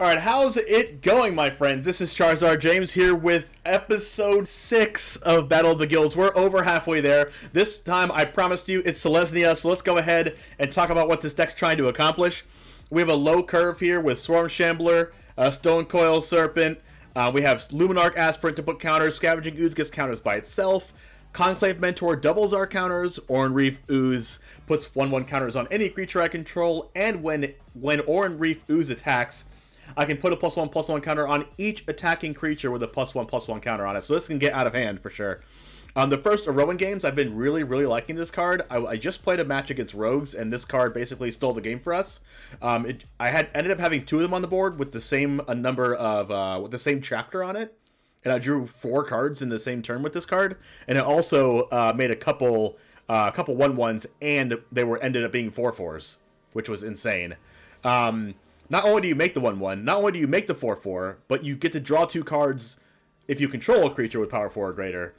Alright, how's it going, my friends? This is Charizard James here with episode 6 of Battle of the Guilds. We're over halfway there. This time, I promised you, it's Selesnya, so let's go ahead and talk about what this deck's trying to accomplish. We have a low curve here with Swarm Shambler, Stonecoil Serpent. We have Luminarch Aspirant to put counters. Scavenging Ooze gets counters by itself. Conclave Mentor doubles our counters. Oran-Rief Ooze puts 1/1 counters on any creature I control. And when Oran-Rief Ooze attacks, I can put a +1/+1 counter on each attacking creature with a +1/+1 counter on it. So this can get out of hand for sure. The first Iroan games, I've been really liking this card. I just played a match against Rogues, and this card basically stole the game for us. I ended up having 2 of them on the board with the same number of with the same chapter on it, and I drew 4 cards in the same turn with this card. And it also made a couple 1/1s, and they ended up being 4/4s, which was insane. Not only do you make the 1/1, not only do you make the 4/4, but you get to draw 2 cards if you control a creature with power 4 or greater.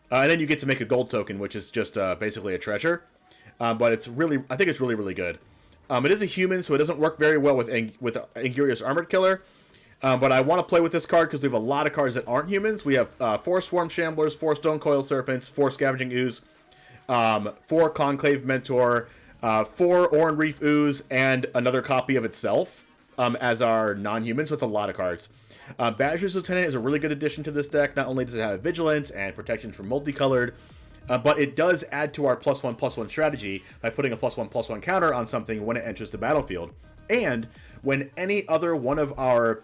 And then you get to make a gold token, which is just basically a treasure. But it's I think it's really good. It is a human, so it doesn't work very well with Angurious Armored Killer. But I want to play with this card because we have a lot of cards that aren't humans. We have 4 Swarm Shamblers, 4 Stonecoil Serpents, 4 Scavenging Ooze, 4 Conclave Mentor, 4 Oran-Rief Ooze, and another copy of itself as our non-human, so it's a lot of cards. Basri's Lieutenant is a really good addition to this deck. Not only does it have Vigilance and Protection from Multicolored, but it does add to our +1/+1 strategy by putting a +1/+1 counter on something when it enters the battlefield. And when any other one of our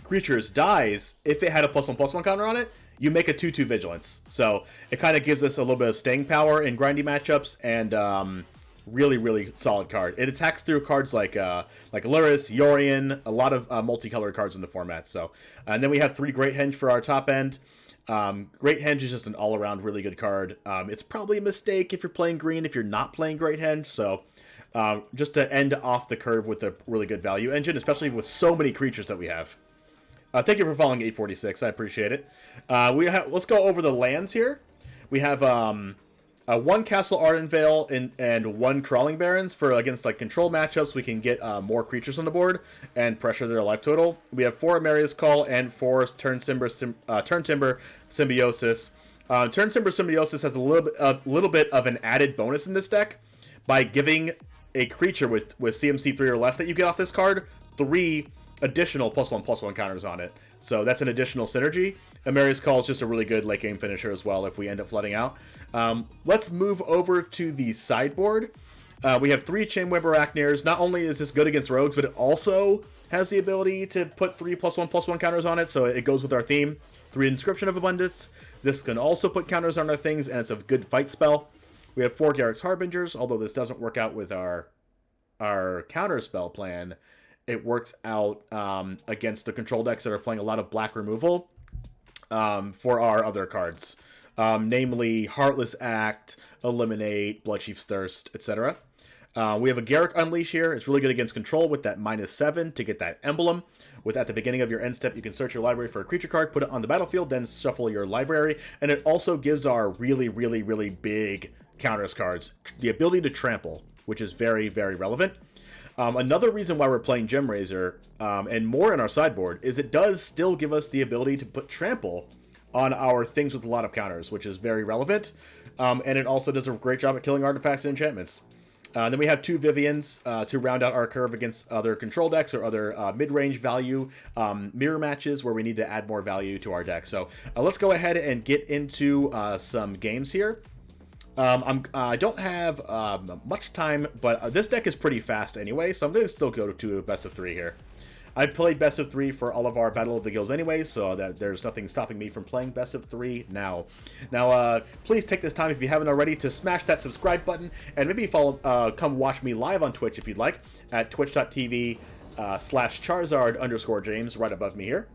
creatures dies, if it had a +1/+1 counter on it, you make a 2/2 Vigilance. So it kind of gives us a little bit of staying power in grindy matchups, and really solid card. It attacks through cards like Luris, Yorion, a lot of multicolored cards in the format. So, and then we have 3 Great Henge for our top end. Great Henge is just an all-around really good card. It's probably a mistake if you're playing green if you're not playing Great Henge. So, just to end off the curve with a really good value engine, especially with so many creatures that we have. Thank you for following 846. I appreciate it. Let's go over the lands here. We have 1 Castle Ardenvale and 1 Crawling Barrens for against control matchups. We can get more creatures on the board and pressure their life total. We have 4 Emeria's Call and 4 Turntimber Symbiosis. Turntimber Symbiosis has a little bit of an added bonus in this deck by giving a creature with CMC 3 or less that you get off this card 3 additional +1/+1 counters on it. So that's an additional synergy. Emeria's Call is just a really good late game finisher as well if we end up flooding out. Let's move over to the sideboard. We have 3 Chainweb Aracnirs. Not only is this good against Rogues, but it also has the ability to put 3 +1/+1 counters on it, so it goes with our theme. 3 Inscription of Abundance. This can also put counters on our things, and it's a good fight spell. We have 4 Garruk's Harbingers, although this doesn't work out with our counter spell plan. It works out against the control decks that are playing a lot of black removal for our other cards. Namely Heartless Act, Eliminate, Bloodchief's Thirst, etc. We have a Garruk Unleash here. It's really good against control with that -7 to get that emblem. At the beginning of your end step, you can search your library for a creature card, put it on the battlefield, then shuffle your library. And it also gives our really big counters cards the ability to trample, which is very relevant. Another reason why we're playing Gemrazor, and more in our sideboard, is it does still give us the ability to put trample on our things with a lot of counters, which is very relevant. And it also does a great job at killing artifacts and enchantments. Then we have 2 Viviens to round out our curve against other control decks or other mid-range value mirror matches where we need to add more value to our deck. So let's go ahead and get into some games here. I don't have much time, but this deck is pretty fast anyway, so I'm going to still go to a best of 3 here. I've played best of 3 for all of our Battle of the Guilds anyway, so that there's nothing stopping me from playing best of 3 now. Now, please take this time, if you haven't already, to smash that subscribe button, and maybe come watch me live on Twitch if you'd like, at twitch.tv/Charizard_James, right above me here.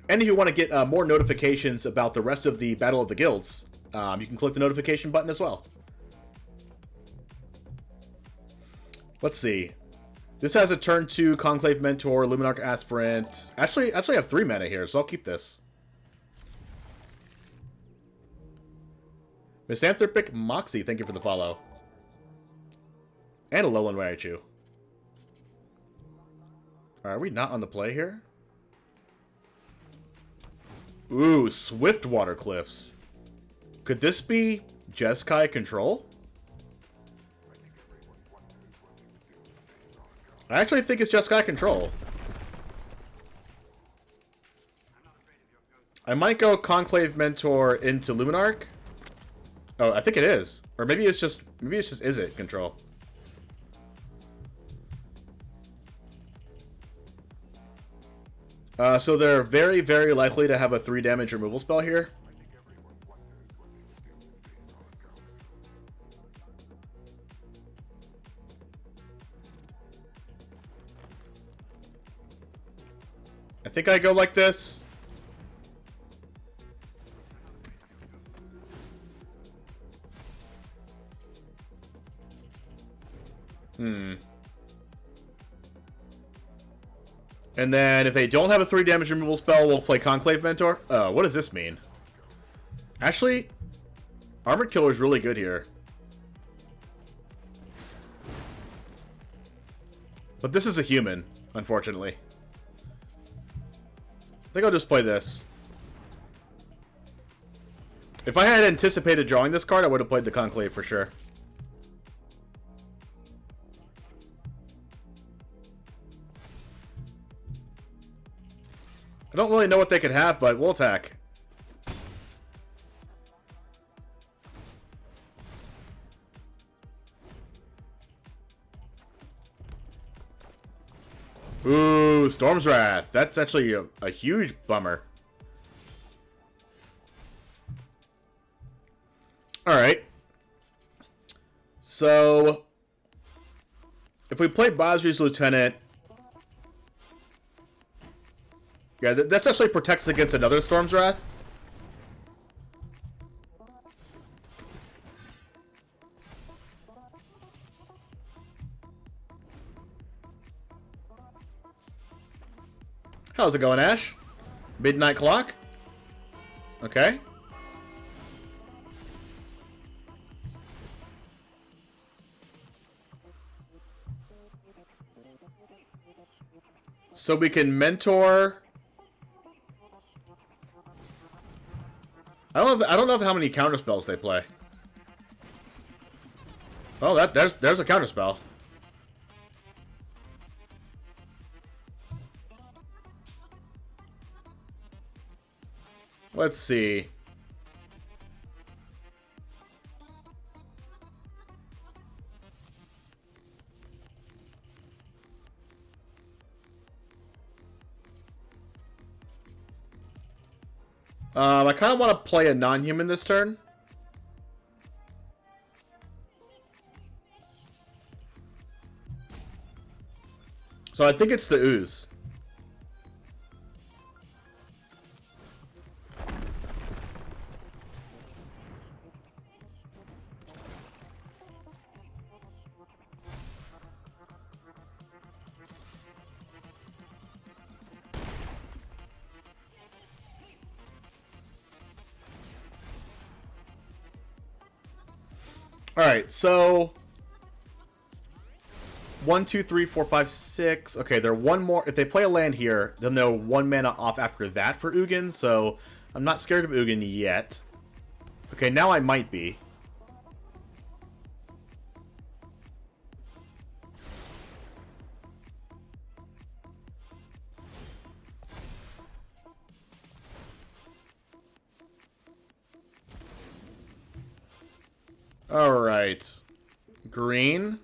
And if you want to get more notifications about the rest of the Battle of the Guilds, you can click the notification button as well. Let's see. This has a turn 2 Conclave Mentor, Luminarch Aspirant. Actually, I have 3 mana here, so I'll keep this. Misanthropic Moxie, thank you for the follow. And a Lowland Raichu. Are we not on the play here? Ooh, Swiftwater Cliffs. Could this be Jeskai control? I actually think it's Jeskai control. I might go Conclave Mentor into Luminarch. Oh, I think it is. Or maybe it's just is it control? So they're very, very likely to have a 3 damage removal spell here. I think I go like this. And then if they don't have a 3 damage removal spell, we'll play Conclave Mentor. What does this mean? Actually, Armored Killer is really good here. But this is a human, unfortunately. I think I'll just play this. If I had anticipated drawing this card, I would have played the Conclave for sure. I don't really know what they could have, but we'll attack. Ooh, Storm's Wrath. That's actually a huge bummer. Alright. So, if we play Basri's Lieutenant... Yeah, that's actually protects against another Storm's Wrath. How's it going, Ash? Midnight Clock? Okay. So we can mentor... I don't know how many counterspells they play. Oh, there's a counterspell. Let's see. I kind of want to play a non-human this turn. So I think it's the Ooze. Alright, so 1, 2, 3, 4, 5, 6. Okay, they're one more. If they play a land here, then they're 1 mana off after that for Ugin, so I'm not scared of Ugin yet. Okay, now I might be. Alright. Green.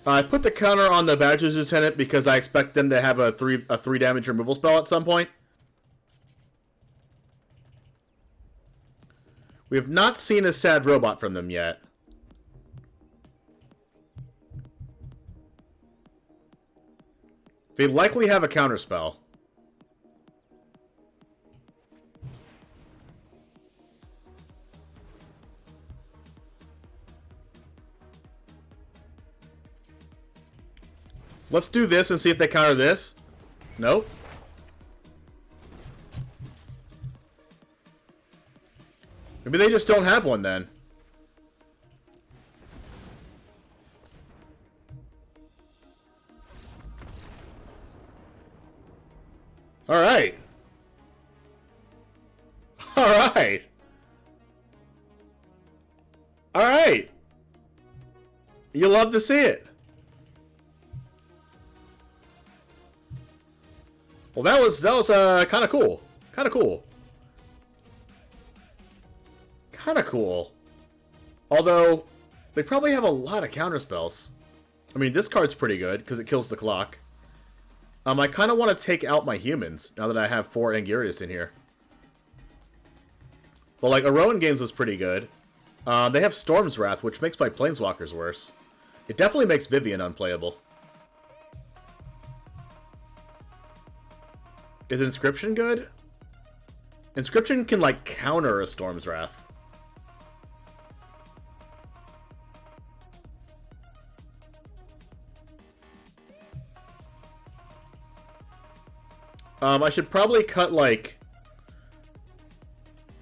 I put the counter on the Badger's Lieutenant because I expect them to have a 3 damage removal spell at some point. We have not seen a sad robot from them yet. They likely have a counterspell. Let's do this and see if they counter this. Nope. Maybe they just don't have one then. Alright. Alright. Alright. You love to see it. Well, that was kind of cool. Kind of cool. Kind of cool. Although, they probably have a lot of counterspells. I mean, this card's pretty good, because it kills the clock. I kind of want to take out my humans, now that I have 4 Angurius in here. But, like, Iroan Games was pretty good. They have Storm's Wrath, which makes my Planeswalkers worse. It definitely makes Vivien unplayable. Is Inscription good? Inscription can, like, counter a Storm's Wrath. I should probably cut, like,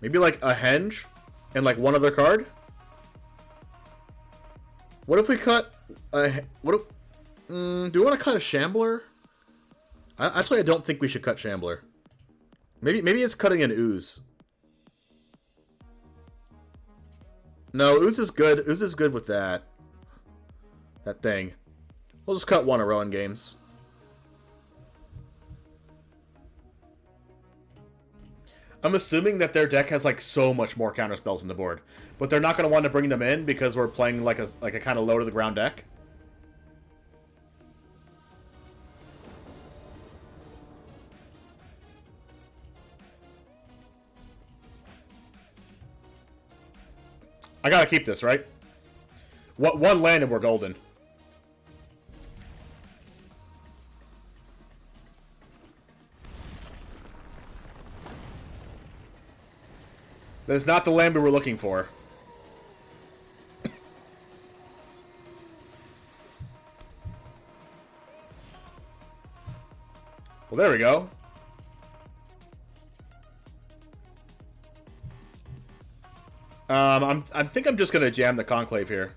maybe, like, a Henge and, like, one other card. What if we cut a... What if... do we want to cut a Shambler? Actually, I don't think we should cut Shambler. Maybe it's cutting an Ooze. No, Ooze is good. Ooze is good with that. That thing. We'll just cut one Iroan Games. I'm assuming that their deck has like so much more counterspells on the board, but they're not going to want to bring them in because we're playing like a kind of low to the ground deck. I gotta keep this, right? What one land and we're golden. That is not the land we were looking for. Well, there we go. I think I'm just gonna jam the Conclave here.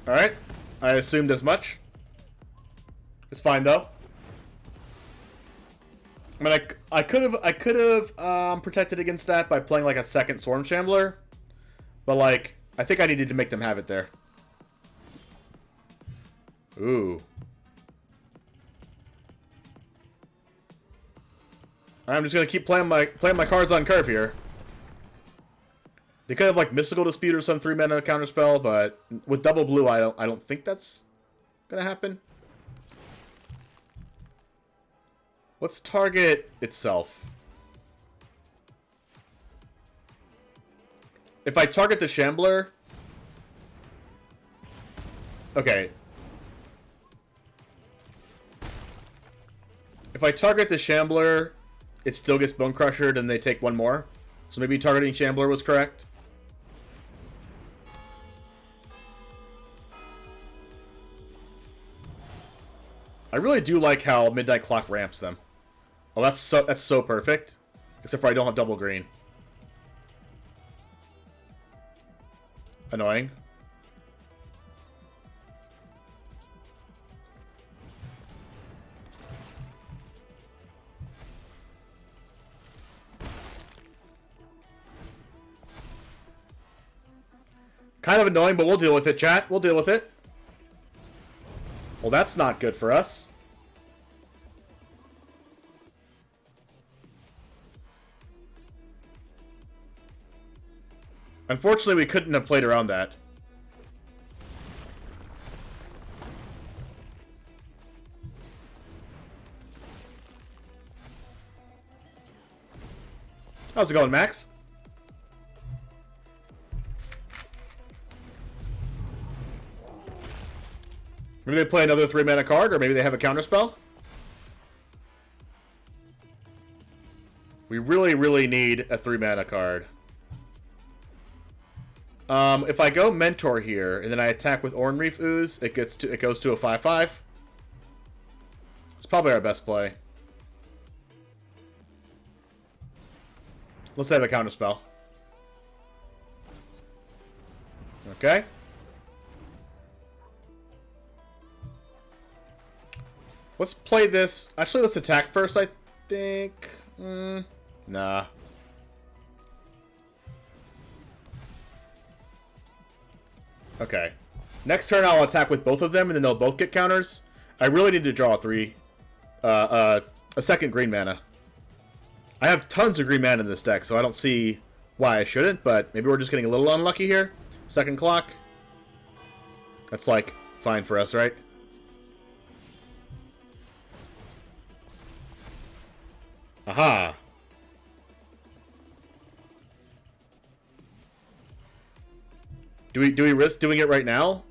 Alright, I assumed as much. It's fine though. I mean, I could have protected against that by playing like a second Swarm Shambler, but like I think I needed to make them have it there. Ooh. I'm just gonna keep playing my cards on curve here. They could have like Mystical Dispute or some 3-mana counterspell, but with double blue, I don't think that's gonna happen. Let's target itself. If I target the Shambler... Okay. If I target the Shambler, it still gets Bone Crushed and they take one more. So maybe targeting Shambler was correct. I really do like how Midnight Clock ramps them. Oh, that's so perfect. Except for I don't have double green. Annoying. Kind of annoying, but we'll deal with it, chat. We'll deal with it. Well, that's not good for us. Unfortunately, we couldn't have played around that. How's it going, Max? Maybe they play another 3-mana card, or maybe they have a counterspell. We really, really need a 3-mana card. If I go Mentor here, and then I attack with Oran-Rief Ooze, it goes to a 5/5. It's probably our best play. Let's have a counterspell. Okay. Let's play this. Actually, let's attack first, I think. Nah. Okay. Next turn, I'll attack with both of them, and then they'll both get counters. I really need to draw a second green mana. I have tons of green mana in this deck, so I don't see why I shouldn't, but maybe we're just getting a little unlucky here. Second clock. That's, like, fine for us, right? Aha. Do we risk doing it right now?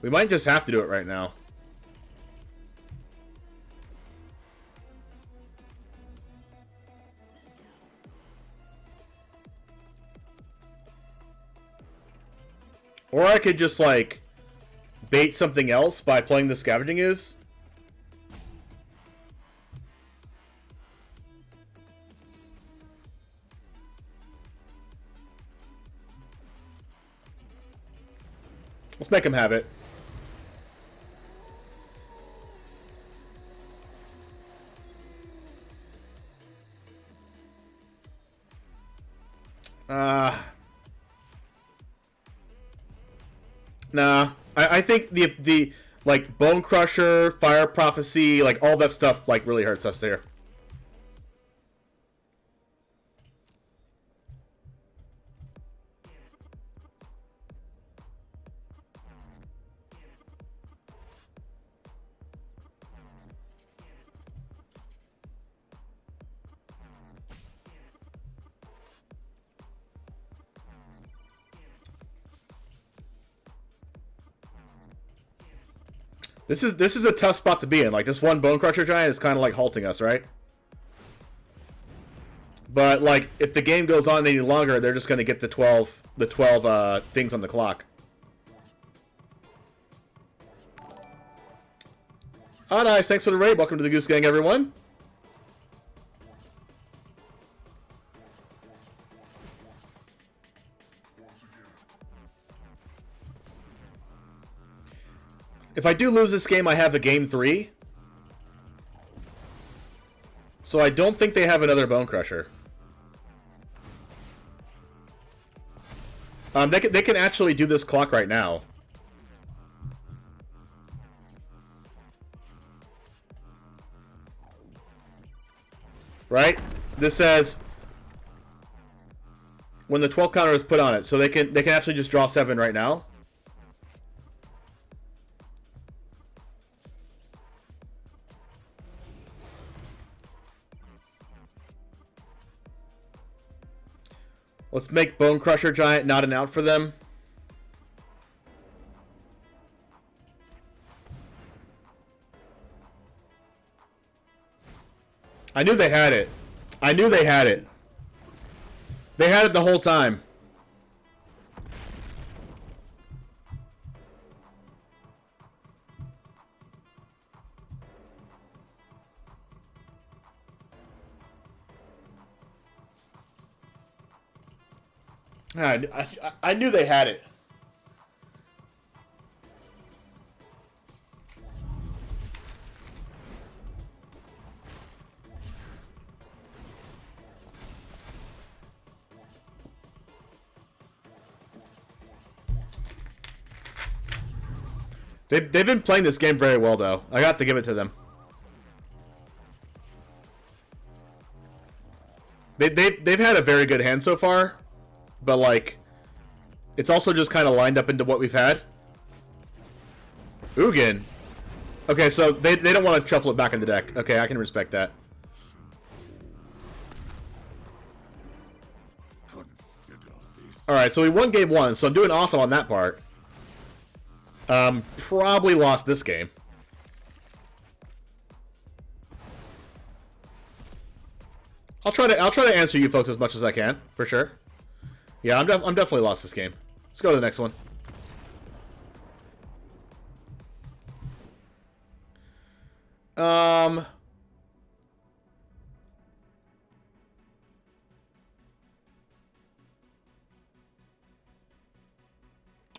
We might just have to do it right now. Or I could just, like, bait something else by playing the Scavenging Ooze. Let's make him have it. Nah. I think the like Bone Crusher, Fire Prophecy, like all that stuff like really hurts us there. This is a tough spot to be in. Like, this one Bone Crusher Giant is kind of like halting us, right? But like, if the game goes on any longer, they're just going to get the 12 things on the clock. Oh, nice. Thanks for the raid. Welcome to the Goose Gang, everyone. If I do lose this game, I have a game 3. So I don't think they have another Bone Crusher. They can actually do this clock right now. Right? This says when the 12 counter is put on it, so they can actually just draw 7 right now. Let's make Bone Crusher Giant not an out for them. I knew they had it. I knew they had it. They had it the whole time. I knew they had it. They've been playing this game very well, though. I got to give it to them. They've had a very good hand so far. But, like, it's also just kind of lined up into what we've had. Ugin. Okay, so they don't want to shuffle it back in the deck. Okay, I can respect that. Alright, so we won game 1, so I'm doing awesome on that part. Probably lost this game. I'll try to answer you folks as much as I can, for sure. Yeah, I'm definitely lost this game. Let's go to the next one.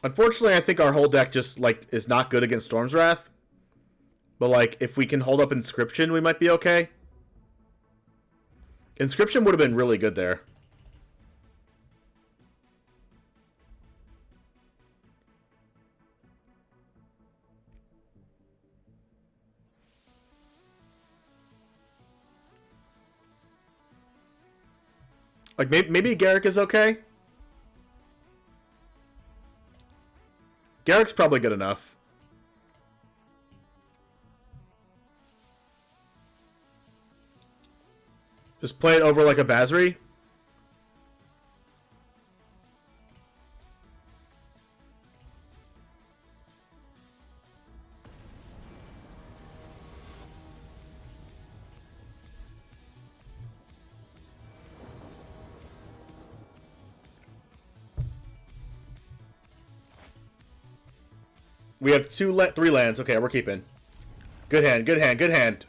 Unfortunately, I think our whole deck just, like, is not good against Storm's Wrath. But, like, if we can hold up Inscription, we might be okay. Inscription would have been really good there. Like, maybe Garruk is okay? Garruk's probably good enough. Just play it over like a Basri. We have three lands. Okay, we're keeping. Good hand, good hand, good hand.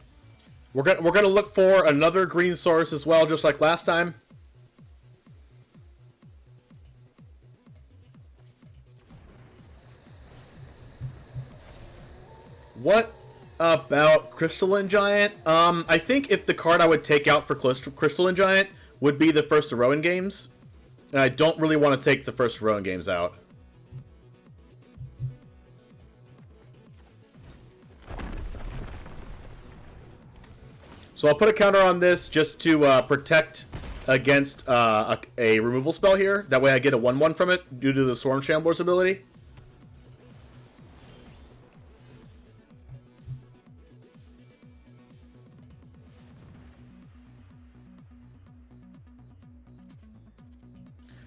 We're gonna look for another green source as well, just like last time. What about Crystalline Giant? I think if the card I would take out for Crystalline Giant would be the first Iroan games, and I don't really want to take the first Iroan games out. So I'll put a counter on this just to protect against a removal spell here. That way I get a 1/1 from it due to the Swarm Shambler's ability.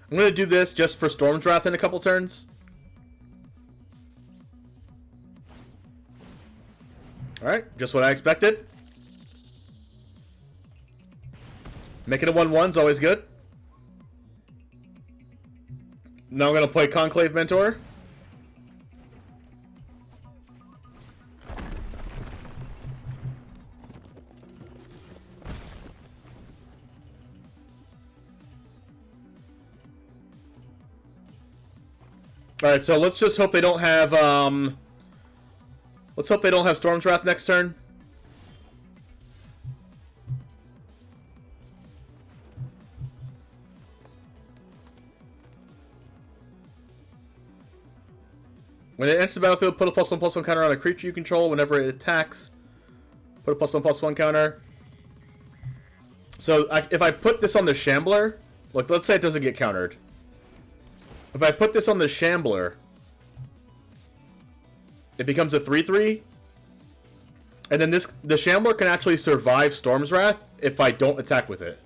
I'm going to do this just for Storm's Wrath in a couple turns. Alright, just what I expected. Making a 1/1 is always good. Now I'm going to play Conclave Mentor. Alright, so let's just hope they don't have, let's hope they don't have Storm's Wrath next turn. When it enters the battlefield, put a +1/+1 counter on a creature you control whenever it attacks. Put a +1/+1 counter. So if I put this on the Shambler, look, let's say it doesn't get countered. If I put this on the Shambler, it becomes a 3/3. And then the Shambler can actually survive Storm's Wrath if I don't attack with it.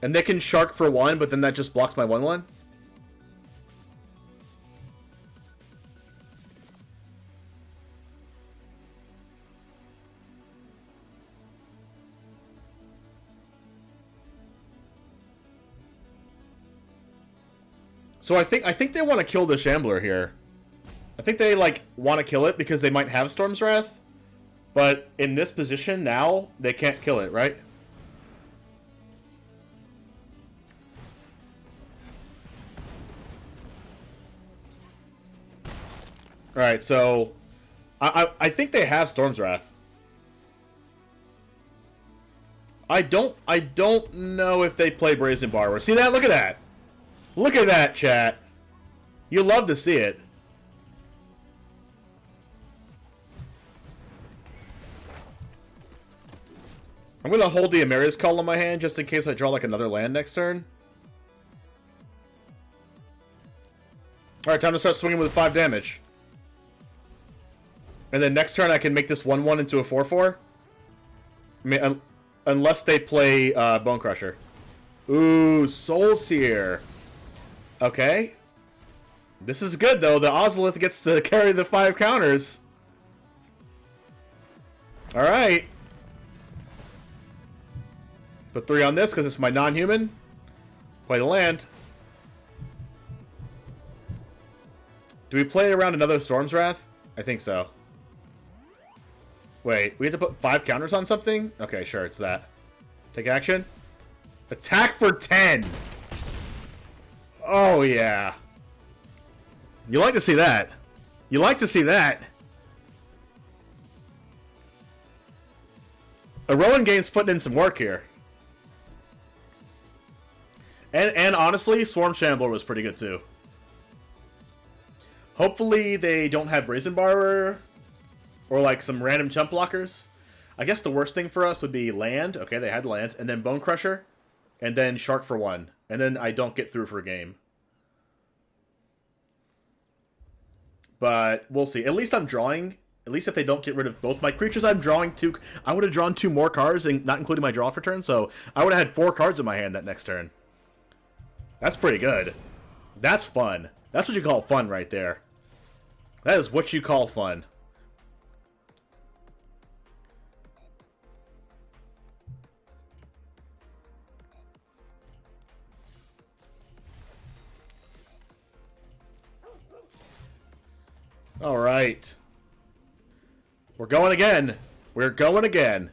And they can Shark for 1, but then that just blocks my 1/1. So I think they want to kill the Shambler here. I think they like want to kill it because they might have Storm's Wrath. But in this position now, they can't kill it, right? Alright, so I think they have Storm's Wrath. I don't know if they play Brazen Borrower. See that? Look at that. Look at that, chat. You love to see it. I'm gonna hold the Emeria's Call in my hand just in case I draw like another land next turn. Alright, time to start swinging with 5 damage. And then next turn I can make this 1/1 into a 4/4. I mean, unless they play Bone Crusher. Ooh, Soul Seer. Okay. This is good, though. The Ozolith gets to carry the 5 counters. Alright. Put 3 on this because it's my non-human. Play the land. Do we play around another Storm's Wrath? I think so. Wait, we have to put 5 counters on something? Okay, sure, it's that. Take action. Attack for 10! Oh, yeah. You like to see that. You like to see that. Iroan Game's putting in some work here. And honestly, Swarm Shambler was pretty good too. Hopefully they don't have Brazen Borrower or like some random chump blockers. I guess the worst thing for us would be land. Okay, they had land. And then Bone Crusher. And then Shark for 1. And then I don't get through for a game. But we'll see. At least I'm drawing. At least if they don't get rid of both my creatures, I'm drawing 2. I would have drawn 2 more cards, and not including my draw for turn. So I would have had 4 cards in my hand that next turn. That's pretty good. That's fun. That's what you call fun right there. That is what you call fun. All right. We're going again. We're going again.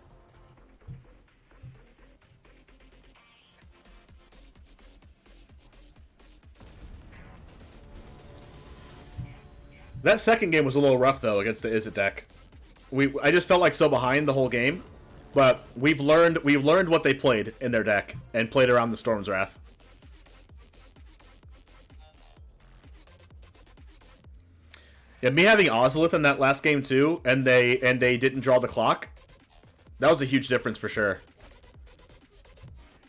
That second game was a little rough though against the Izzet deck. I just felt like so behind the whole game, but we've learned what they played in their deck and played around the Storm's Wrath. Yeah, me having Ozolith in that last game too, and they didn't draw the clock. That was a huge difference for sure.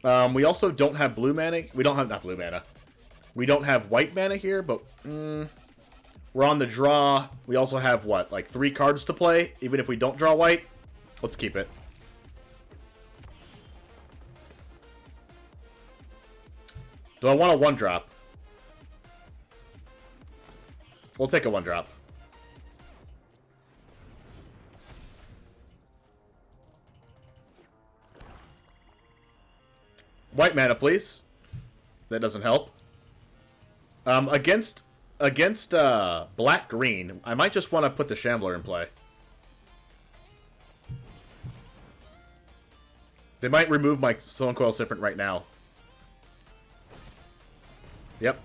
We also don't have blue mana. We don't have not blue mana. We don't have white mana here, but we're on the draw. We also have what, like 3 cards to play, even if we don't draw white. Let's keep it. Do I want a 1-drop? We'll take a 1-drop. White mana, please. That doesn't help. Against black-green, I might just want to put the Shambler in play. They might remove my Stonecoil Serpent right now. Yep.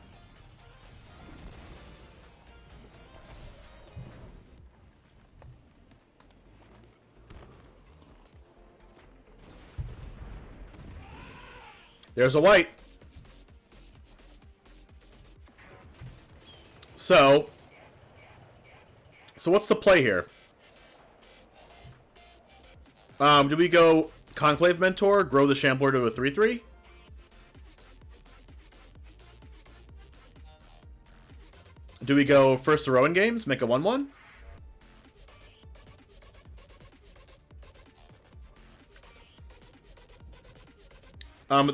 There's a white. So what's the play here? Do we go Conclave Mentor, grow the Shambler to a 3/3? Do we go first Iroan Games, make a 1/1?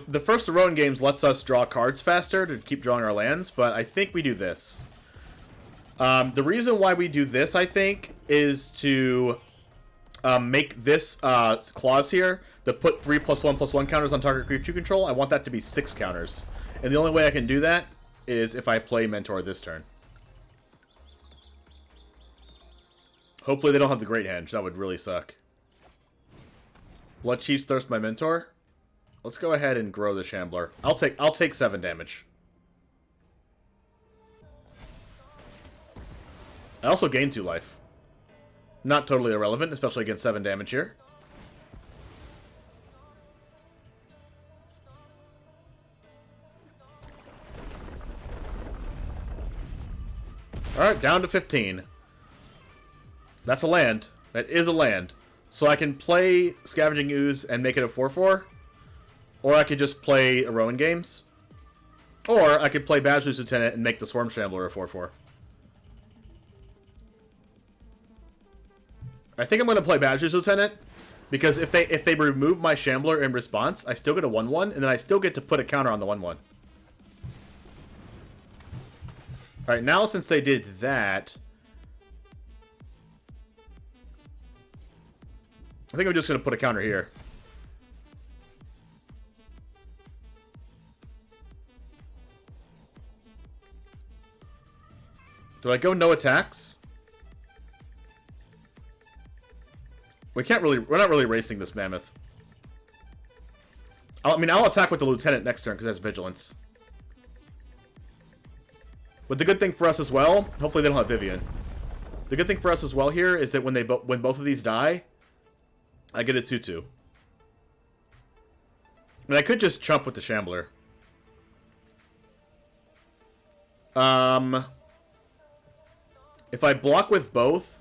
The first Iroan Games lets us draw cards faster to keep drawing our lands, but I think we do this. The reason why we do this, I think, is to make this clause here that put 3+1/+1 counters on target creature you control. I want that to be 6 counters. And the only way I can do that is if I play Mentor this turn. Hopefully they don't have the Great Henge. That would really suck. Blood Chief's Thirst my Mentor. Let's go ahead and grow the Shambler. I'll take 7 damage. I also gain 2 life. Not totally irrelevant, especially against 7 damage here. Alright, down to 15. That's a land. That is a land. So I can play Scavenging Ooze and make it a 4/4. Or I could just play Iroan Games. Or I could play Basri's Lieutenant and make the Swarm Shambler a 4/4. I think I'm going to play Basri's Lieutenant, because if they remove my Shambler in response, I still get a 1/1, and then I still get to put a counter on the 1/1. Alright, now since they did that... I think I'm just going to put a counter here. Do I go no attacks? We're not really racing this mammoth. I'll attack with the lieutenant next turn because it has vigilance. But the good thing for us as well, hopefully they don't have Vivien. The good thing for us as well here is that when both of these die, I get a 2/2. I mean, I could just chump with the Shambler. If I block with both,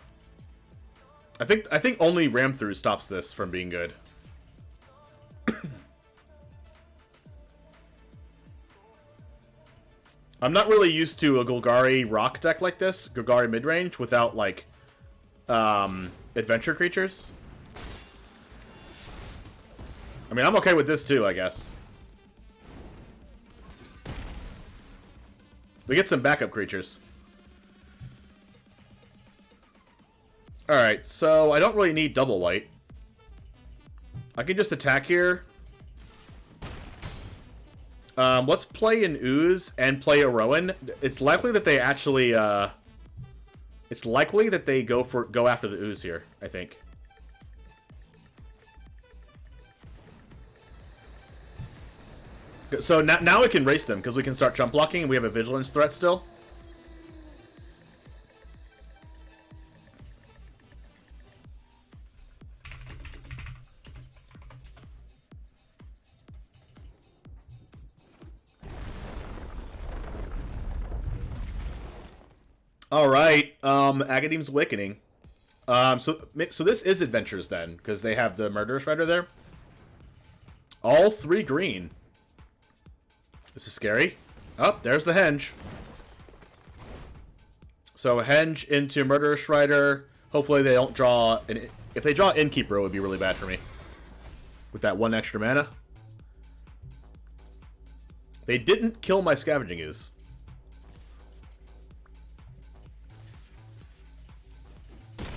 I think only Ram Through stops this from being good. I'm not really used to a Golgari rock deck like this, Golgari midrange, without, like, adventure creatures. I mean, I'm okay with this too, I guess. We get some backup creatures. Alright, so I don't really need double white. I can just attack here. Let's play an Ooze and play Iroan. It's likely that they actually, it's likely that they go after the Ooze here, I think. So now we can race them, because we can start jump blocking, and we have a vigilance threat still. Alright, Agadeem's Awakening. So this is Adventures then, because they have the Murderous Rider there. All 3 green. This is scary. Oh, there's the Henge. So Henge into Murderous Rider. Hopefully they don't draw... If they draw Innkeeper, it would be really bad for me. With that 1 extra mana. They didn't kill my Scavenging Ooze.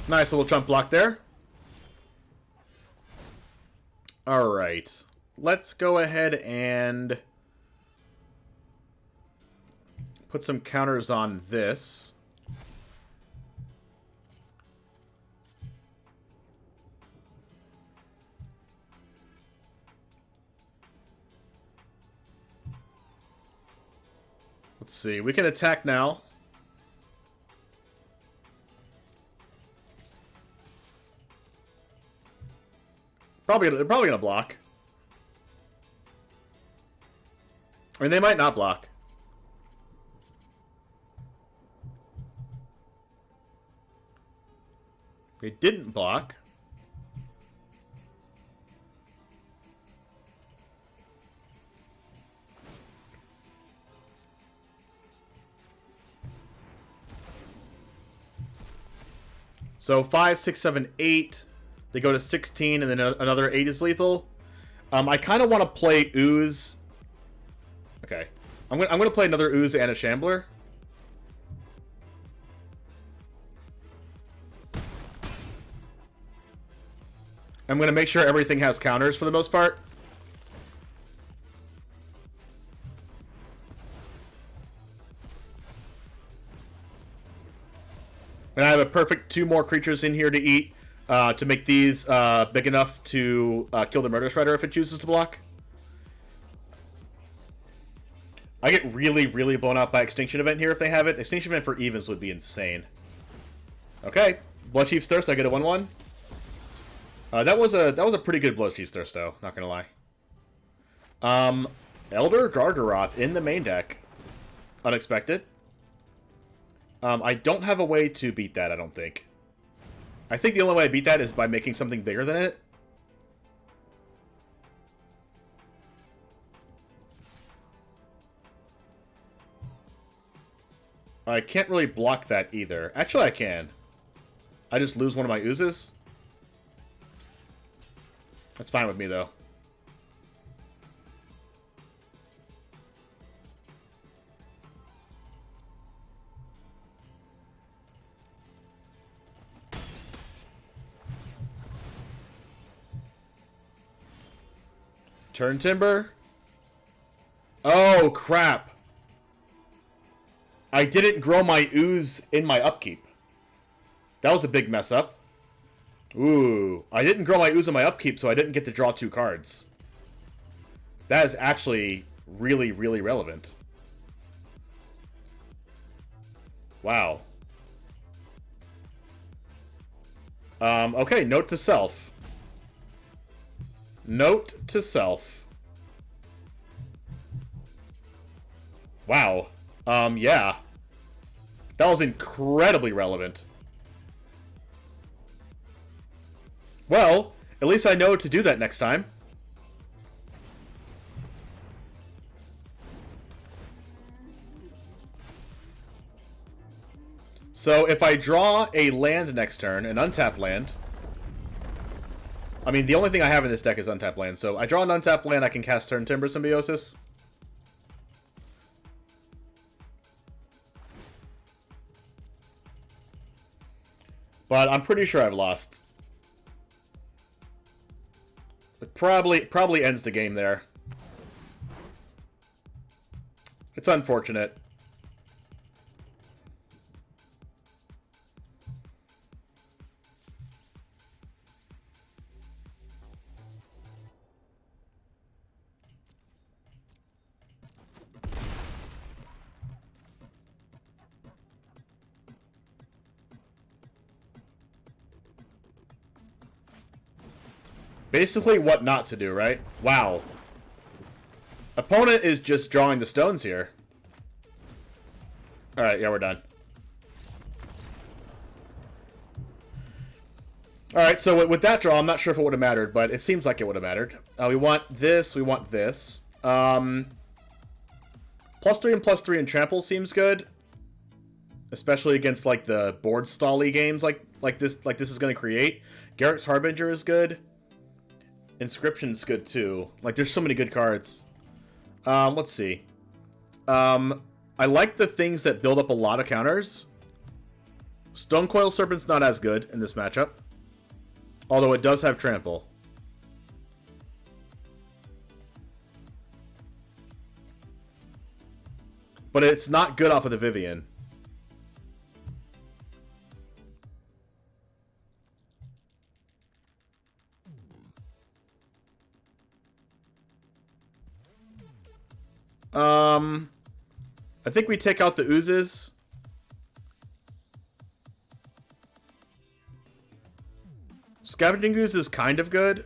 Nice little chump block there. Alright. Let's go ahead and put some counters on this. Let's see. We can attack now. They're probably gonna block. I mean, they might not block. They didn't block. So 5, 6, 7, 8. They go to 16, and then another 8 is lethal. I kind of want to play Ooze. Okay, I'm gonna play another Ooze and a Shambler. I'm gonna make sure everything has counters for the most part. And I have a perfect 2 more creatures in here to eat. To make these big enough to kill the Murderous Rider if it chooses to block. I get really, really blown out by Extinction Event here if they have it. Extinction Event for evens would be insane. Okay, Bloodchief's Thirst. I get a 1/1. That was a pretty good Bloodchief's Thirst though. Not gonna lie. Elder Gargaroth in the main deck. Unexpected. I don't have a way to beat that. I don't think. I think the only way I beat that is by making something bigger than it. I can't really block that either. Actually, I can. I just lose one of my Oozes. That's fine with me, though. Turntimber. Oh, crap. I didn't grow my ooze in my upkeep. That was a big mess up. Ooh. I didn't grow my ooze in my upkeep, so I didn't get to draw 2 cards. That is actually really, really relevant. Wow. Okay, note to self. Note to self. Wow. Yeah. That was incredibly relevant. Well, at least I know to do that next time. So if I draw a land next turn, an untapped land... I mean, the only thing I have in this deck is untapped land. So I draw an untapped land, I can cast Turntimber Symbiosis. But I'm pretty sure I've lost. It probably ends the game there. It's unfortunate. Basically what not to do, right? Wow. Opponent is just drawing the stones here. Alright, yeah, we're done. Alright, so with that draw, I'm not sure if it would have mattered, but it seems like it would have mattered. We want this, we want this. +3 and +3 and trample seems good. Especially against, like, the board stally games like this is going to create. Garruk's Harbinger is good. Inscription's good too. Like, there's so many good cards. Let's see. I like the things that build up a lot of counters. Stonecoil Serpent's not as good in this matchup. Although it does have trample. But it's not good off of the Vivien. I think we take out the oozes. Scavenging Ooze is kind of good.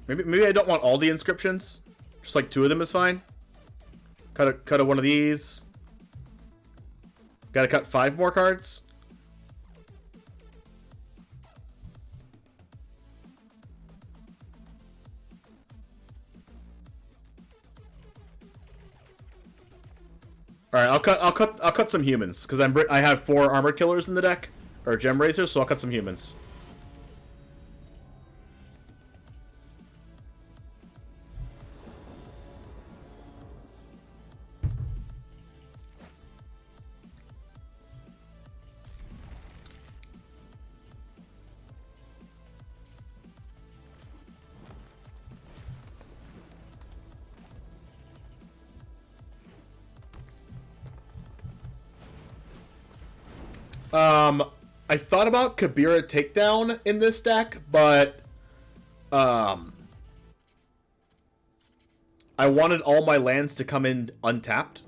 Maybe I don't want all the inscriptions. Just like 2 of them is fine. Cut a one of these. Gotta cut 5 more cards. All right, I'll cut some humans because I have 4 armor killers in the deck or gem raisers, so I'll cut some humans. I thought about Kabira Takedown in this deck, but I wanted all my lands to come in untapped.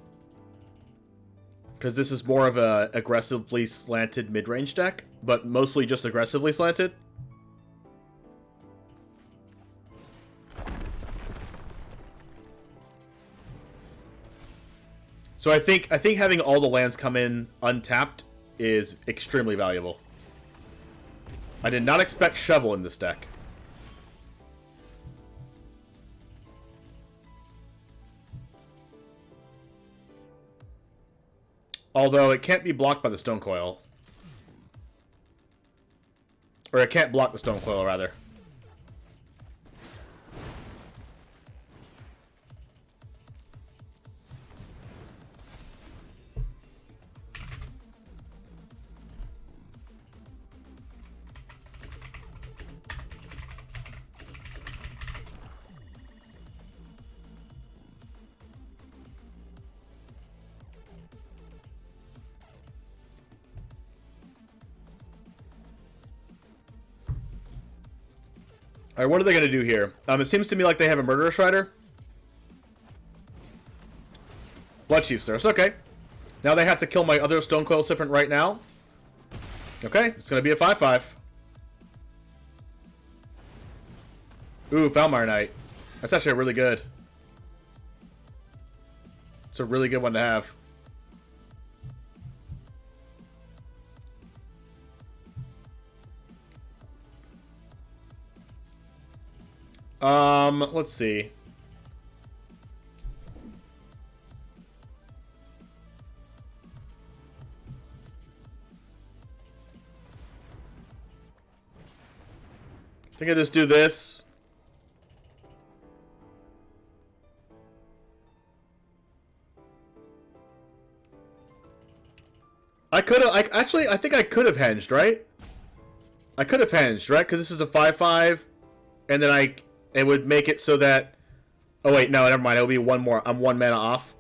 Because this is more of a aggressively slanted mid-range deck, but mostly just aggressively slanted. So I think having all the lands come in untapped is extremely valuable. I did not expect Shovel in this deck. Although it can't be blocked by the Stonecoil. Or it can't block the Stonecoil, rather. Alright, what are they going to do here? It seems to me like they have a Murderous Rider. Bloodchief's Thirst, okay. Now they have to kill my other Stonecoil Serpent right now. Okay, it's going to be a 5/5. Ooh, Foulmire Knight. That's actually really good. It's a really good one to have. Let's see. I think I just do this. I could have, actually, I think I could have henged, right? I could have henged, right? Because this is a 5/5, and then it would make it so that, oh wait, no, never mind, it would be one more. I'm 1 mana off.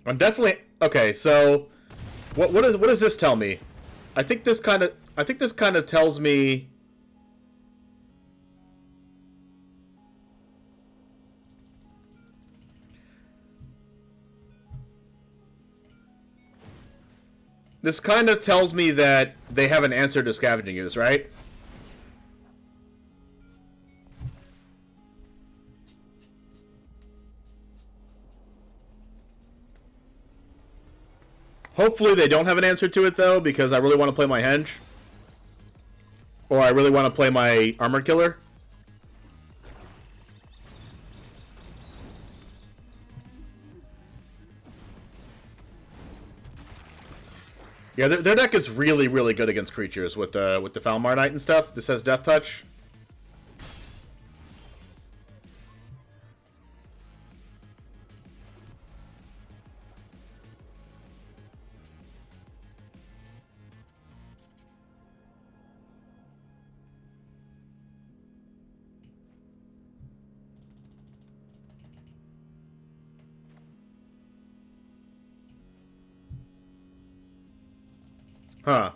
I'm definitely okay. So, what does this tell me? I think this kind of tells me. This kind of tells me that they have an answer to Scavenging Ooze, right? Hopefully they don't have an answer to it, though, because I really want to play my Henge. Or I really want to play my Armored Killer. Yeah, their deck is really, really good against creatures with the Foulmire Knight and stuff. This has Death Touch. Huh.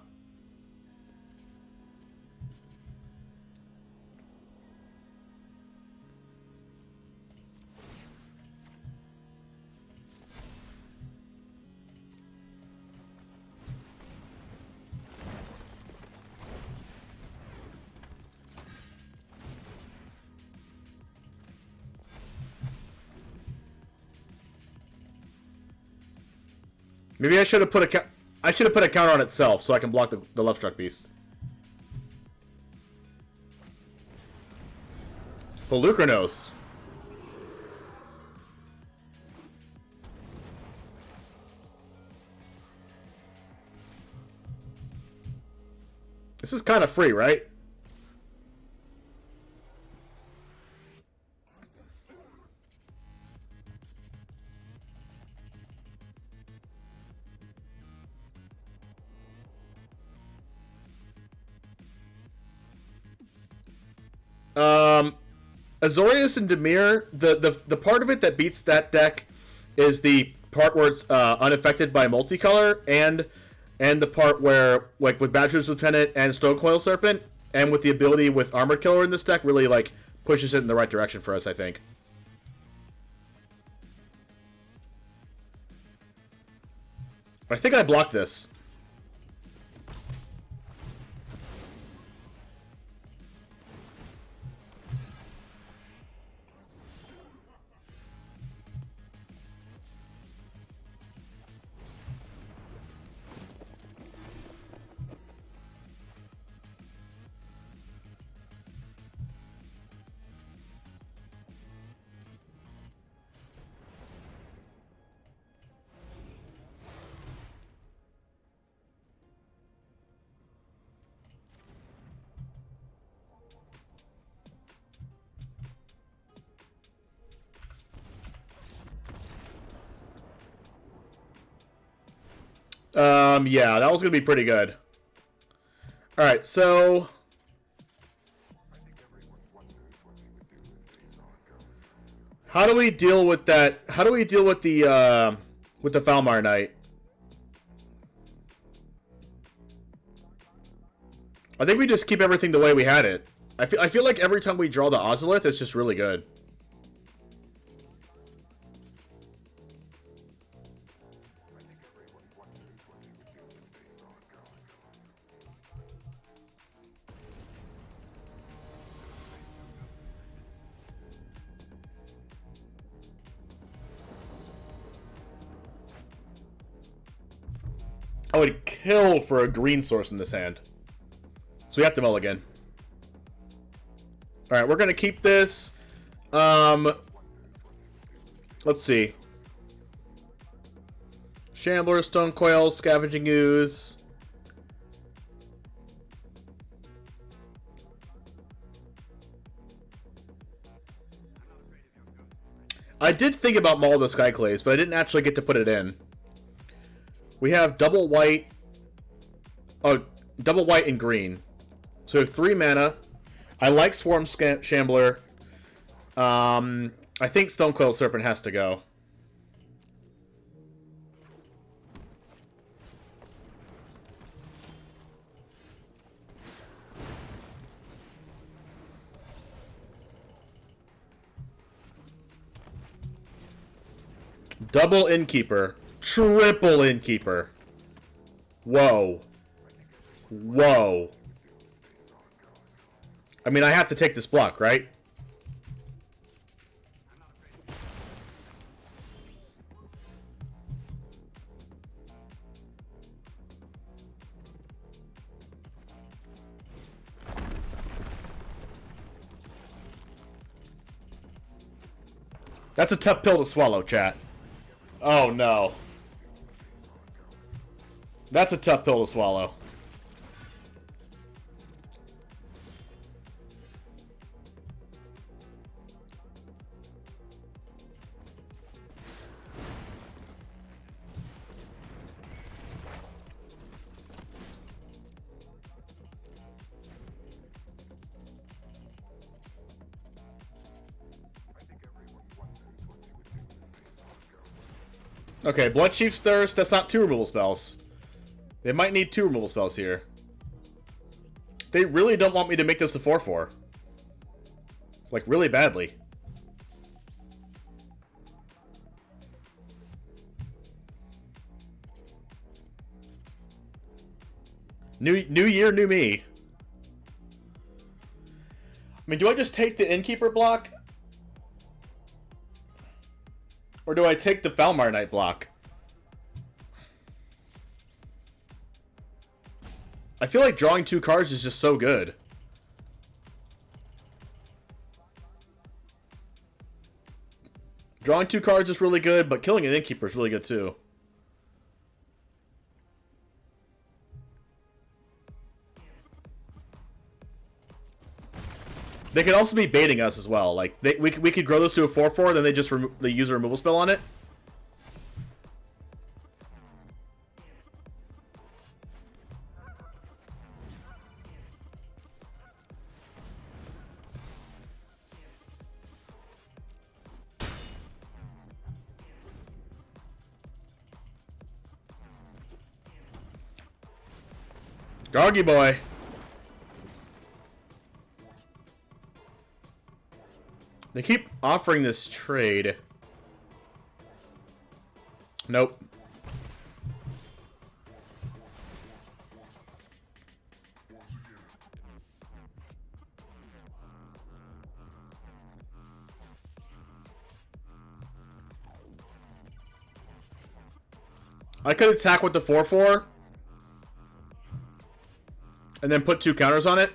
Maybe I should have put a counter on itself so I can block the left struck beast. Polukranos. This is kind of free, right? Azorius and Dimir, the part of it that beats that deck is the part where it's unaffected by multicolor, and the part where, like, with Badger's Lieutenant and Stonecoil Serpent, and with the ability with Armored Killer in this deck, really, like, pushes it in the right direction for us, I think. I think I blocked this. Yeah, that was gonna be pretty good. Alright, so... how do we deal with that? How do we deal with the Falmar Knight? I think we just keep everything the way we had it. I feel like every time we draw the Ozolith, it's just really good. I would kill for a green source in this hand. So we have to mulligan. Alright, we're going to keep this. Let's see. Shambler, Stonecoil, Scavenging Ooze. I did think about Maul the Skyclays, but I didn't actually get to put it in. We have double white. Oh, double white and green. So we have 3 mana. I like Swarm Shambler. I think Stonecoil Serpent has to go. Double Innkeeper. Triple Innkeeper. Whoa. Whoa. I mean, I have to take this block, right? That's a tough pill to swallow, chat. Oh, no. That's a tough pill to swallow. Okay, Blood Chief's Thirst, that's not 2 removal spells. They might need 2 removal spells here. They really don't want me to make this a 4/4. Like, really badly. New year, new me. I mean, do I just take the Innkeeper block? Or do I take the Falmar Knight block? I feel like drawing 2 cards is just so good. Drawing 2 cards is really good, but killing an Innkeeper is really good too. They could also be baiting us as well. Like we could grow this to a 4/4, then they use a removal spell on it. Doggy boy. They keep offering this trade. Nope. I could attack with the 4/4 and then put 2 counters on it.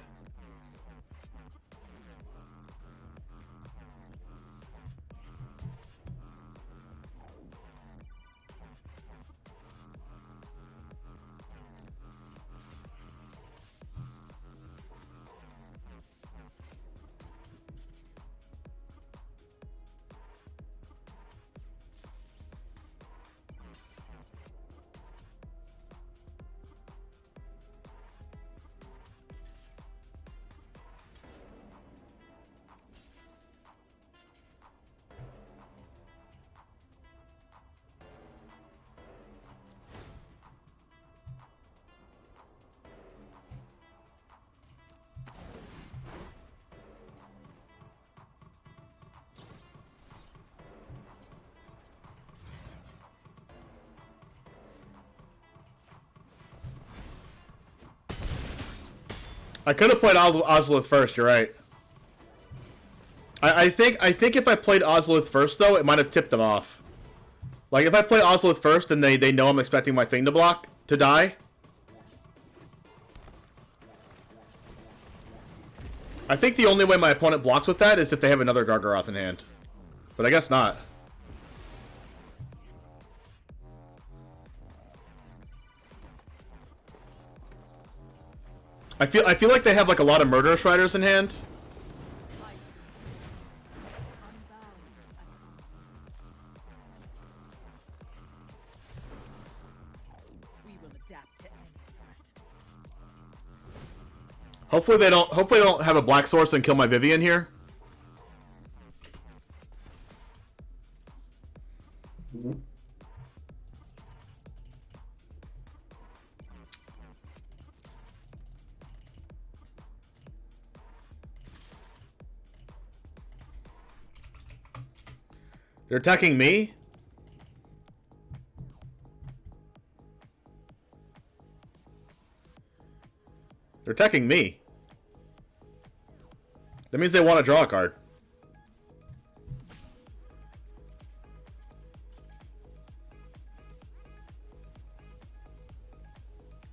I could have played Ozolith first, you're right. I think if I played Ozolith first, though, it might have tipped them off. Like, if I play Ozolith first and they know I'm expecting my thing to die. I think the only way my opponent blocks with that is if they have another Gargaroth in hand. But I guess not. I feel like they have like a lot of Murderous Riders in hand. Hopefully they don't have a black source and kill my Vivien here. They're attacking me? They're attacking me. That means they want to draw a card.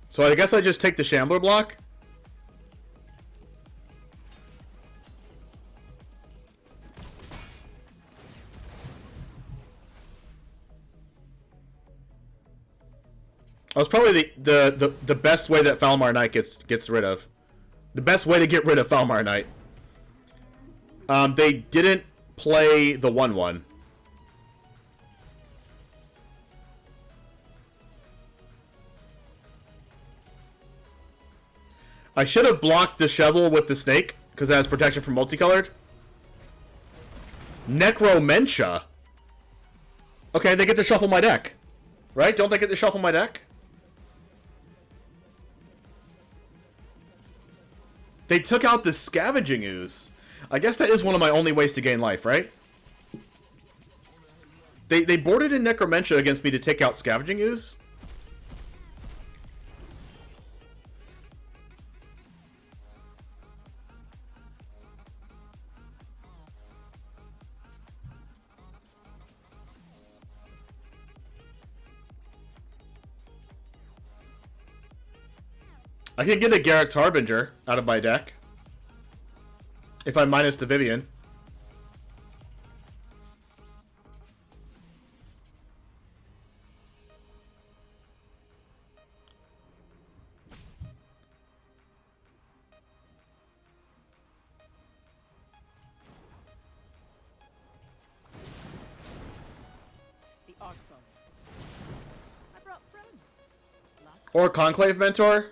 So I guess I just take the Shambler block. That was probably the best way that Falmar Knight gets rid of. The best way to get rid of Falmar Knight. They didn't play the 1/1. I should have blocked the Shovel with the Snake, because it has protection from multicolored. Necromentia? Okay, they get to shuffle my deck. Right? Don't they get to shuffle my deck? They took out the Scavenging Ooze. I guess that is one of my only ways to gain life, right? They boarded in Necromentia against me to take out Scavenging Ooze. I can get a Garruk's Harbinger out of my deck. If I minus the Vivien. Or Conclave Mentor.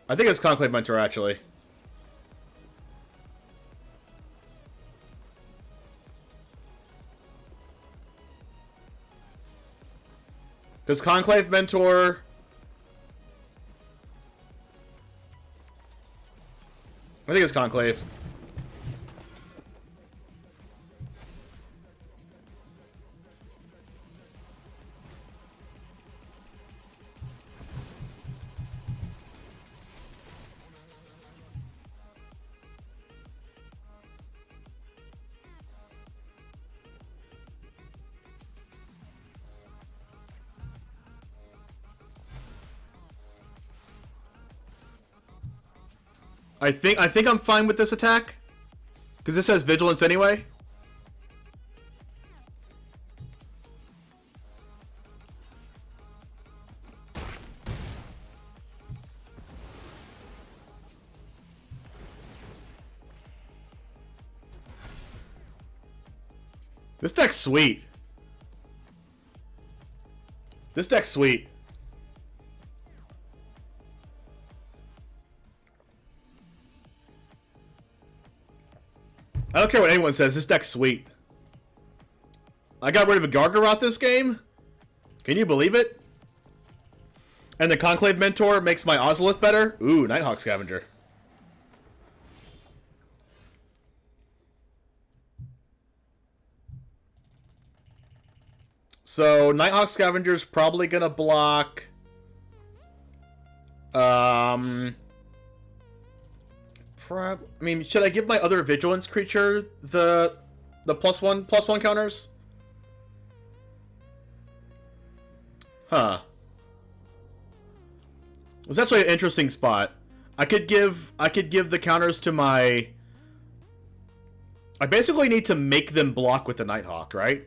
I think it's Conclave Mentor, actually. Does Conclave Mentor... I think it's Conclave. I think I'm fine with this attack. Because this has Vigilance anyway. This deck's sweet. This deck's sweet. I don't care what anyone says, this deck's sweet. I got rid of a Gargaroth this game? Can you believe it? And the Conclave Mentor makes my Ozolith better? Ooh, Nighthawk Scavenger. So, Nighthawk Scavenger's probably gonna block... I mean, should I give my other vigilance creature the +1/+1 counters? Huh. It's actually an interesting spot. I could give the counters to my... I basically need to make them block with the Nighthawk, right?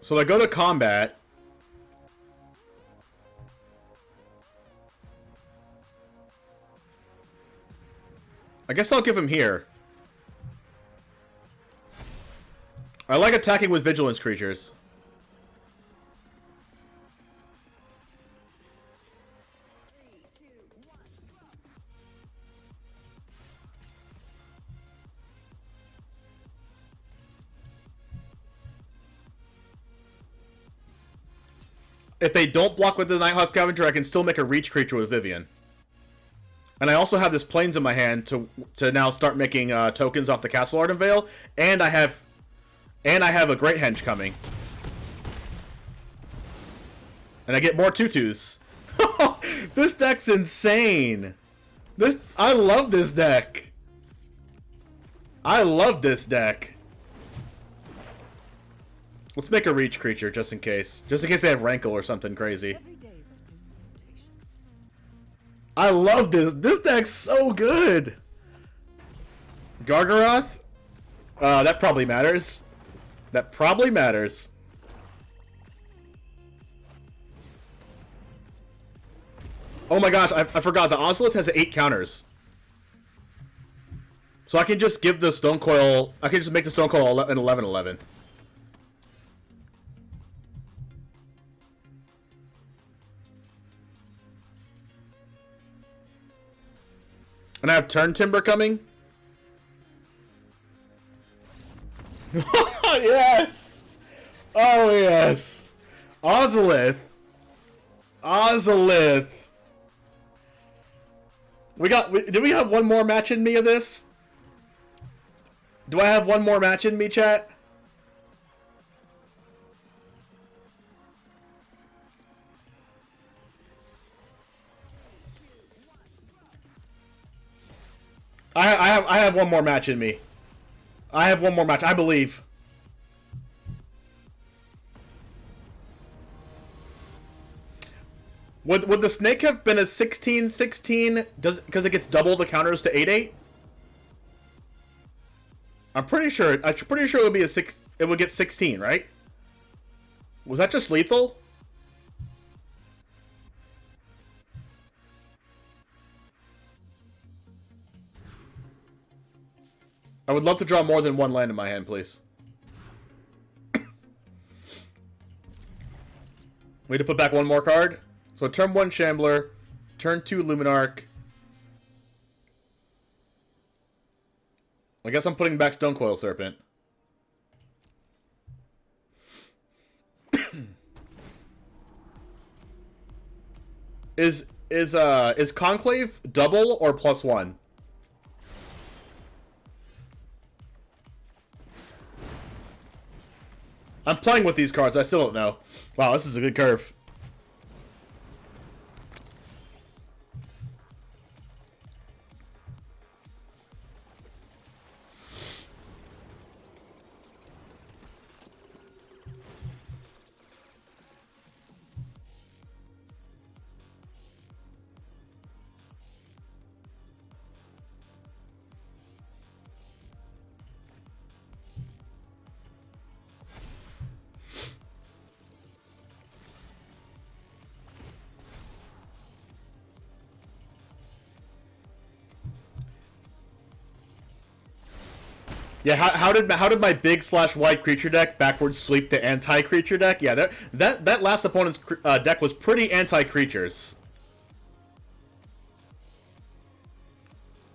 So I go to combat. I guess I'll give him here. I like attacking with vigilance creatures. If they don't block with the Nighthawk Scavenger, I can still make a reach creature with Vivien. And I also have this Plains in my hand to now start making tokens off the Castle Ardenvale, and I have a Great Henge coming. And I get more tutus. This deck's insane. I love this deck. I love this deck. Let's make a reach creature just in case. Just in case they have Rankle or something crazy. I love this. This deck's so good. Gargaroth? That probably matters. That probably matters. Oh my gosh, I forgot. The Ozolith has 8 counters. So I can just give the Stonecoil... I can just make the Stonecoil an 11/11. And I have Turntimber coming. Yes! Oh, yes! Ozolith! Ozolith! Did we have one more match in me of this? Do I have one more match in me, chat? I have one more match in me. I have one more match, I believe. Would the snake have been a 16/16? Because it gets double the counters to 8/8? I'm pretty sure it would be it would get 16, right? Was that just lethal? I would love to draw more than one land in my hand, please. We need to put back one more card. So turn 1 Shambler, turn 2 Luminarch. I guess I'm putting back Stonecoil Serpent. Is Conclave double or +1? I'm playing with these cards. I still don't know. Wow, this is a good curve. Yeah, how did my big/white creature deck backwards sweep the anti-creature deck? Yeah, that last opponent's deck was pretty anti-creatures.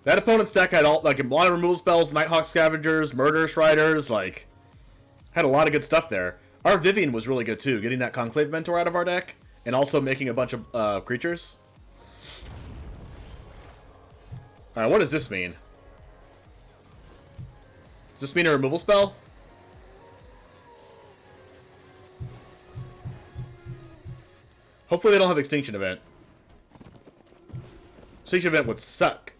That opponent's deck had a lot of removal spells, Nighthawk Scavengers, Murderous Riders, had a lot of good stuff there. Our Vivien was really good too, getting that Conclave Mentor out of our deck, and also making a bunch of creatures. Alright, what does this mean? Does this mean a removal spell? Hopefully they don't have Extinction Event. Extinction Event would suck.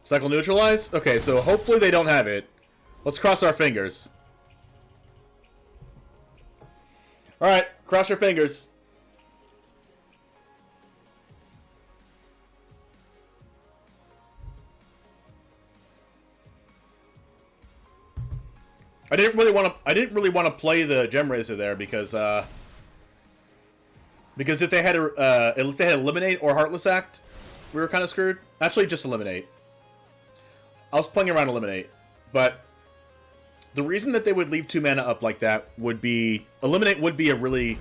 Cycle neutralize? Okay, so hopefully they don't have it. Let's cross our fingers. Alright, cross your fingers. I didn't really want to play the Gem Razor there because if they had Eliminate or Heartless Act, we were kind of screwed. Actually, just Eliminate. I was playing around Eliminate, but the reason that they would leave 2 mana up like that would be Eliminate would be a really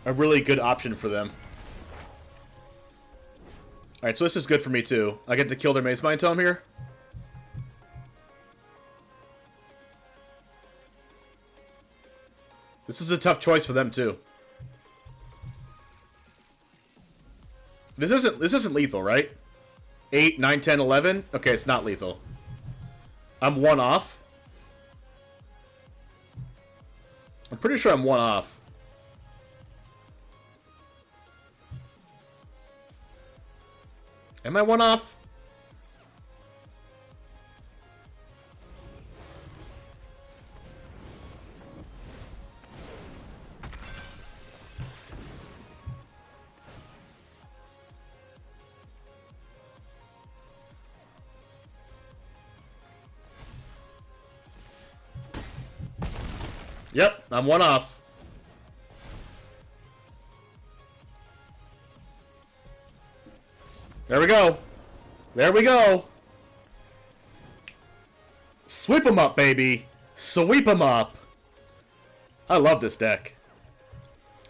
good option for them. All right, so this is good for me too. I get to kill their Maze Mind Tome here. This is a tough choice for them too. This isn't lethal, right? 8, 9, 10, 11? Okay, it's not lethal. I'm 1 off. I'm pretty sure I'm 1 off. Am I 1 off? Yep, I'm 1 off. There we go. There we go. Sweep 'em up, baby. Sweep 'em up. I love this deck.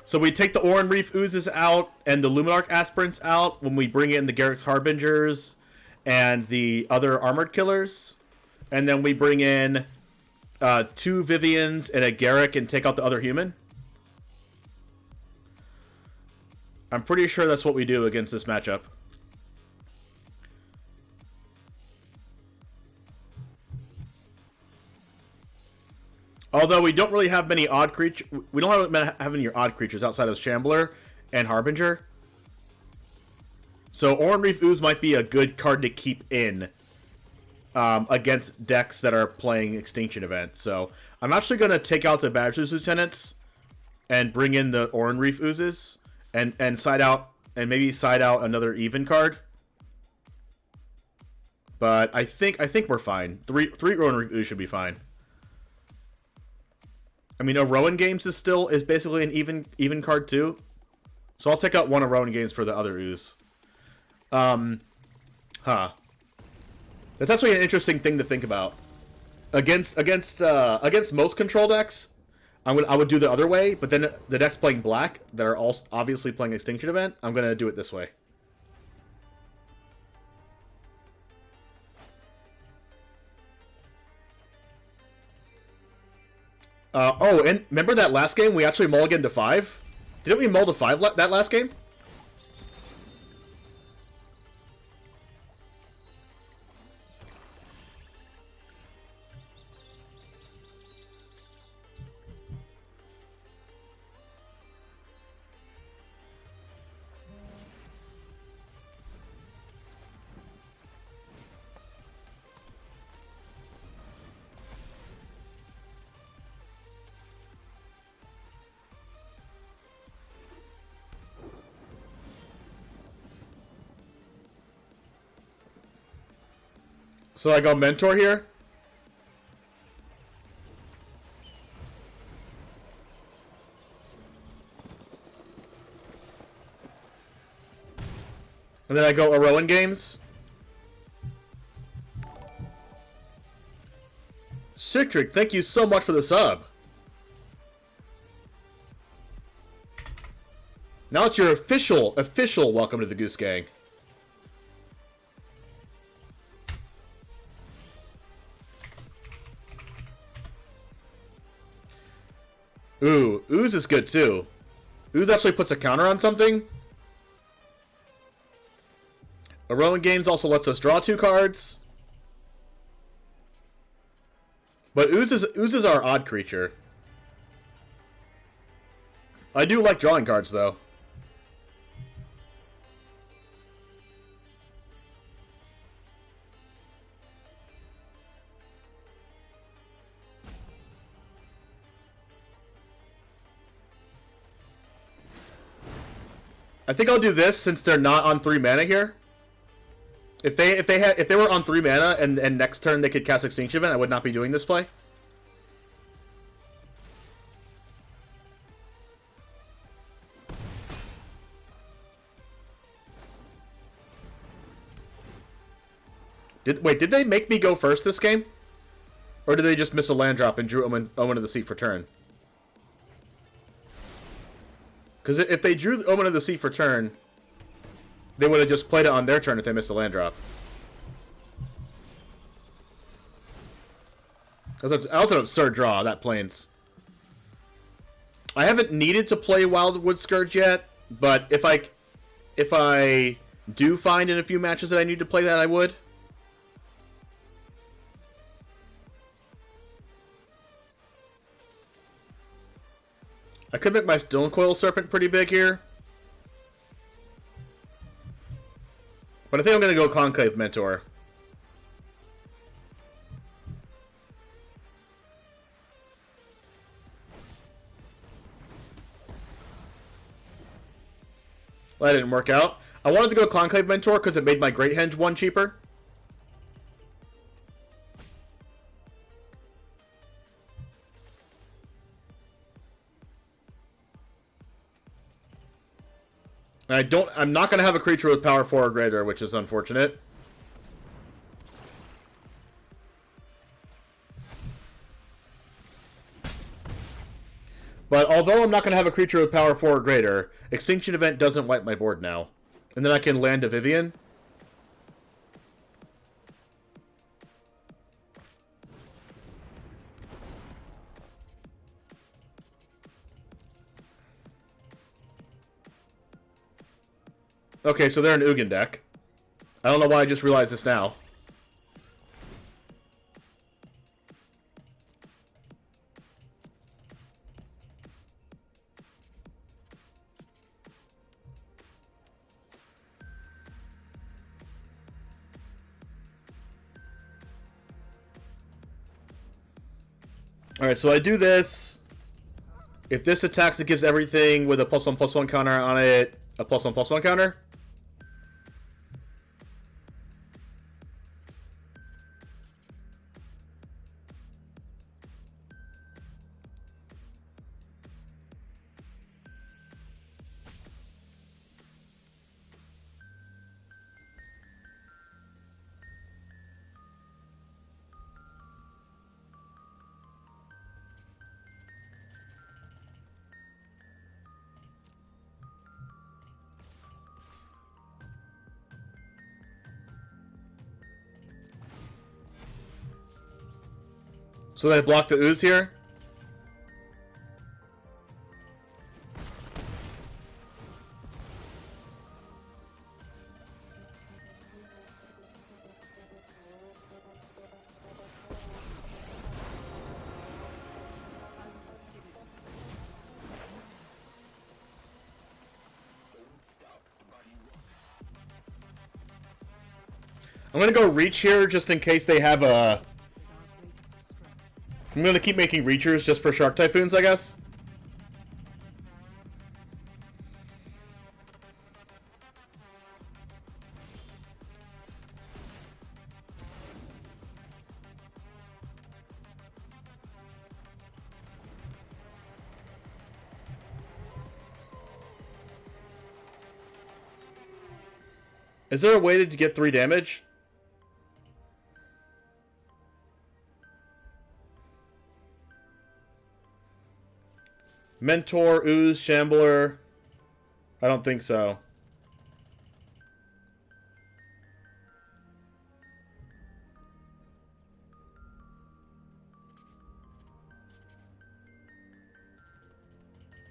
So we take the Oran-Rief Oozes out and the Luminarch Aspirants out when we bring in the Garruk's Harbingers and the other Armored Killers. And then we bring in 2 Viviens and a Garruk and take out the other human. I'm pretty sure that's what we do against this matchup. Although we don't really have many odd creatures. We don't have any odd creatures outside of Shambler and Harbinger. So Oran-Rief Ooze might be a good card to keep in against decks that are playing Extinction Event. So I'm actually going to take out the Basri's Lieutenants and bring in the Oran-Rief Oozes and side out and maybe side out another even card. But I think we're fine. Three Oran-Rief Ooze should be fine. I mean, Iroan Games is basically an even card too. So I'll take out 1 Iroan Games for the other Ooze. That's actually an interesting thing to think about. Against most control decks, I would do the other way, but then the decks playing black that are all obviously playing Extinction Event, I'm gonna do it this way. Oh, and remember that last game we actually mulliganed to 5? Didn't we mull to 5 that last game? So I go Mentor here. And then I go Iroan Games. Citric, thank you so much for the sub. Now it's your official welcome to the Goose Gang. Ooh, Ooze is good too. Ooze actually puts a counter on something. Iroan Games also lets us draw 2 cards. But Ooze is our odd creature. I do like drawing cards, though. I think I'll do this since they're not on 3 mana here. If they were on 3 mana and next turn they could cast Extinction Event, I would not be doing this play. Did they make me go first this game? Or did they just miss a land drop and drew Omen of the Sea for turn? Because if they drew Omen of the Sea for turn, they would have just played it on their turn if they missed a land drop. That was an absurd draw, that Plains. I haven't needed to play Wildwood Scourge yet, but if I do find in a few matches that I need to play that, I would. I could make my Stonecoil Serpent pretty big here. But I think I'm going to go Conclave Mentor. Well, that didn't work out. I wanted to go Conclave Mentor because it made my Great Henge 1 cheaper. I'm not going to have a creature with power 4 or greater, which is unfortunate. But although I'm not going to have a creature with power 4 or greater, Extinction Event doesn't wipe my board now. And then I can land a Vivien. Okay, so they're an Ugin deck. I don't know why I just realized this now. Alright, so I do this. If this attacks, it gives everything with a +1/+1 counter on it a +1/+1 counter. So they block the Ooze here. I'm gonna go reach here just in case they have a... I'm gonna keep making reachers just for Shark Typhoons, I guess. Is there a way to get 3 damage? Mentor, Ooze, Shambler. I don't think so.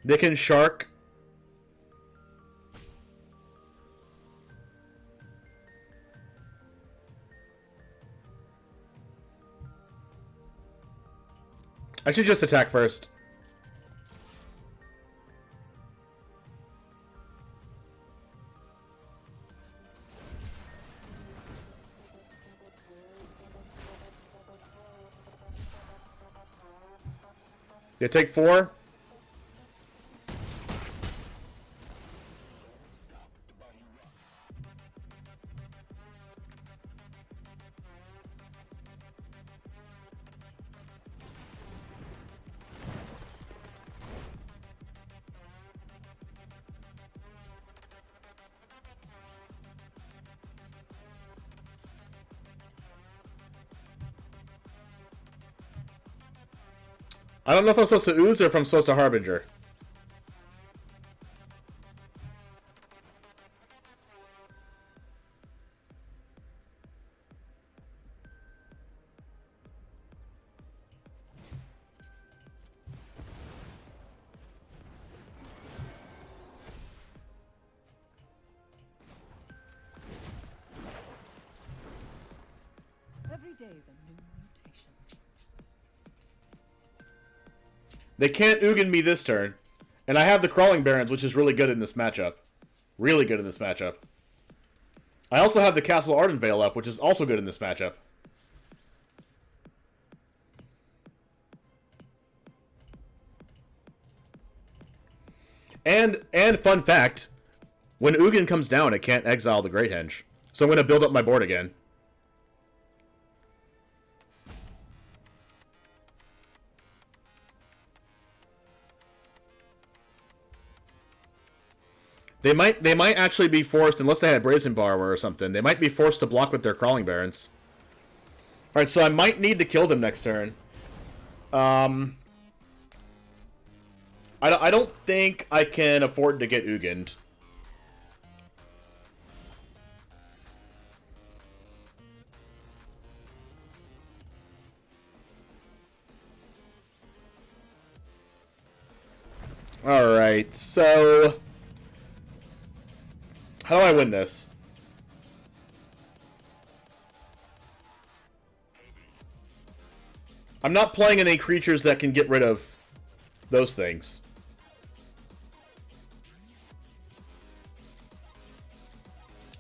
They can Shark I should just attack first. You take 4. I don't know if I'm supposed to Ooze or if I'm supposed to Harbinger. Every day is a new mutation. They can't Ugin me this turn. And I have the Crawling Barrens, which is really good in this matchup. Really good in this matchup. I also have the Castle Ardenvale up, which is also good in this matchup. And fun fact, when Ugin comes down, it can't exile the Great Henge. So I'm going to build up my board again. They might actually be forced, unless they had Brazen Borrower or something, they might be forced to block with their Crawling Barrens. Alright, so I might need to kill them next turn. I don't think I can afford to get Ugined. Alright, so how do I win this? I'm not playing any creatures that can get rid of those things.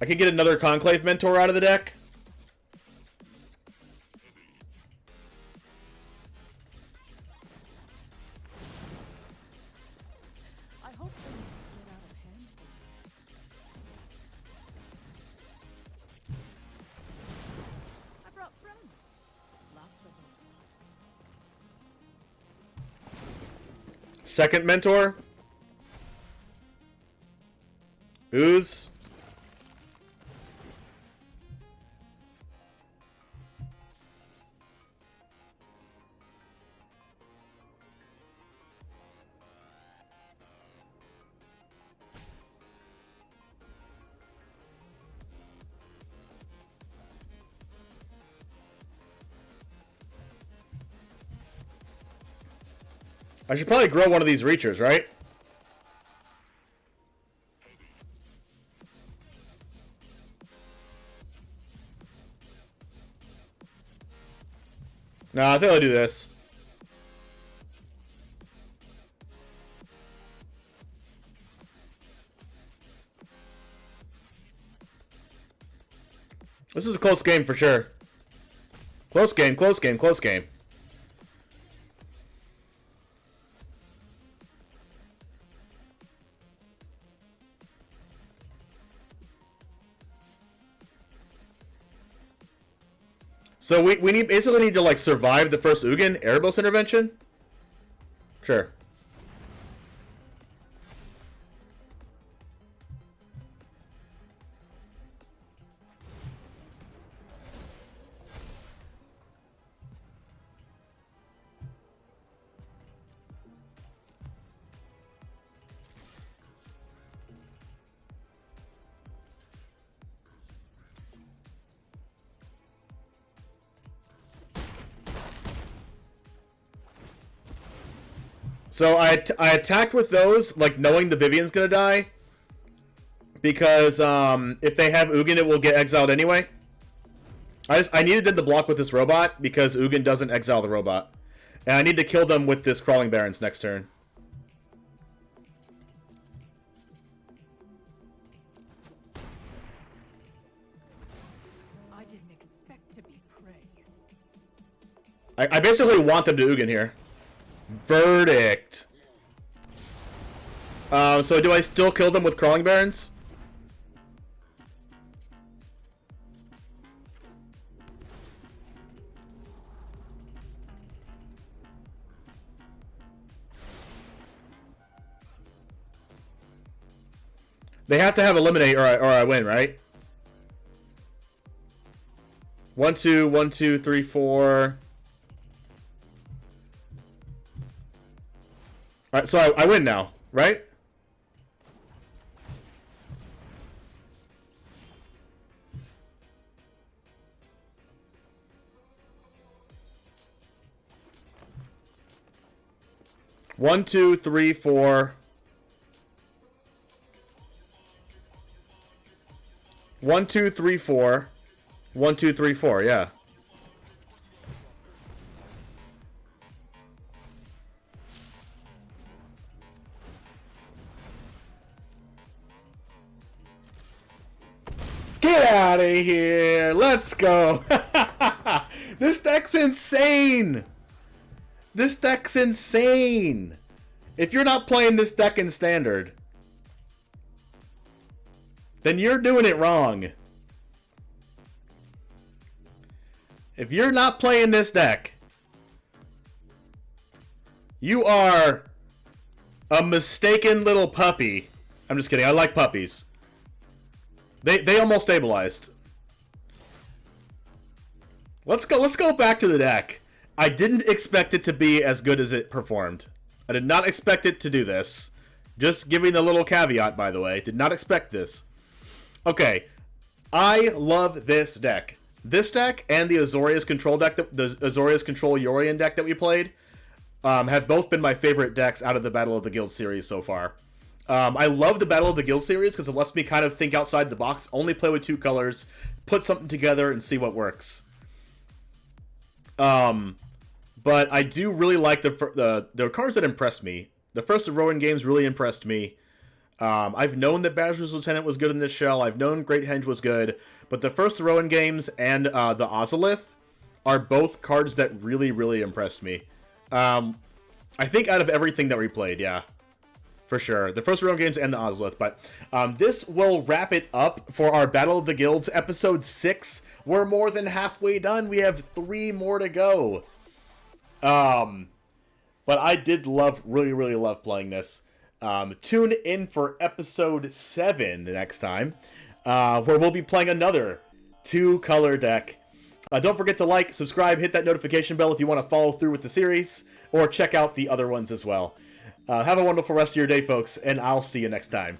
I could get another Conclave Mentor out of the deck. I hope things get out of hand. I brought friends. Lots of them. Second Mentor. Ooze. I should probably grow one of these Reachers, right? No, I think I'll do this. This is a close game for sure. Close game, close game, close game. So we basically need to like survive the first Ugin Erebos intervention? Sure. So I attacked with those, like, knowing the Vivien's gonna die. Because, if they have Ugin, it will get exiled anyway. I needed them to block with this robot, because Ugin doesn't exile the robot. And I need to kill them with this Crawling Barrens next turn. I didn't expect to be prey. I basically want them to Ugin here. Verdict. So do I still kill them with Crawling Barrens? They have to have eliminate or I win, right? 1, 2, 1, 2, 3, 4. Alright, so I win now, right? One, two, three, four. 1, 2, 3, 4. 1, 2, 3, 4, yeah. Get out of here! Let's go! This deck's insane! This deck's insane! If you're not playing this deck in Standard, then you're doing it wrong. If you're not playing this deck, you are a mistaken little puppy. I'm just kidding. I like puppies. They almost stabilized. Let's go back to the deck. I didn't expect it to be as good as it performed. I did not expect it to do this. Just giving a little caveat, by the way. Did not expect this. Okay. I love this deck. This deck and the Azorius Control deck, the Azorius Control Iroan deck that we played, have both been my favorite decks out of the Battle of the Guild series so far. I love the Battle of the Guild series because it lets me kind of think outside the box, only play with 2 colors, put something together, and see what works. But I do really like the cards that impressed me. The first Iroan games really impressed me. I've known that Basri's Lieutenant was good in this shell. I've known Great Henge was good. But the first Iroan games and the Ozolith are both cards that really, really impressed me. I think out of everything that we played, yeah. For sure. The first Iroan games and the Ozolith. But this will wrap it up for our Battle of the Guilds, Episode 6. We're more than halfway done. We have 3 more to go. But I did really, really love playing this. Tune in for Episode 7 next time, where we'll be playing another 2-color deck. Don't forget to like, subscribe, hit that notification bell if you want to follow through with the series, or check out the other ones as well. Have a wonderful rest of your day, folks, and I'll see you next time.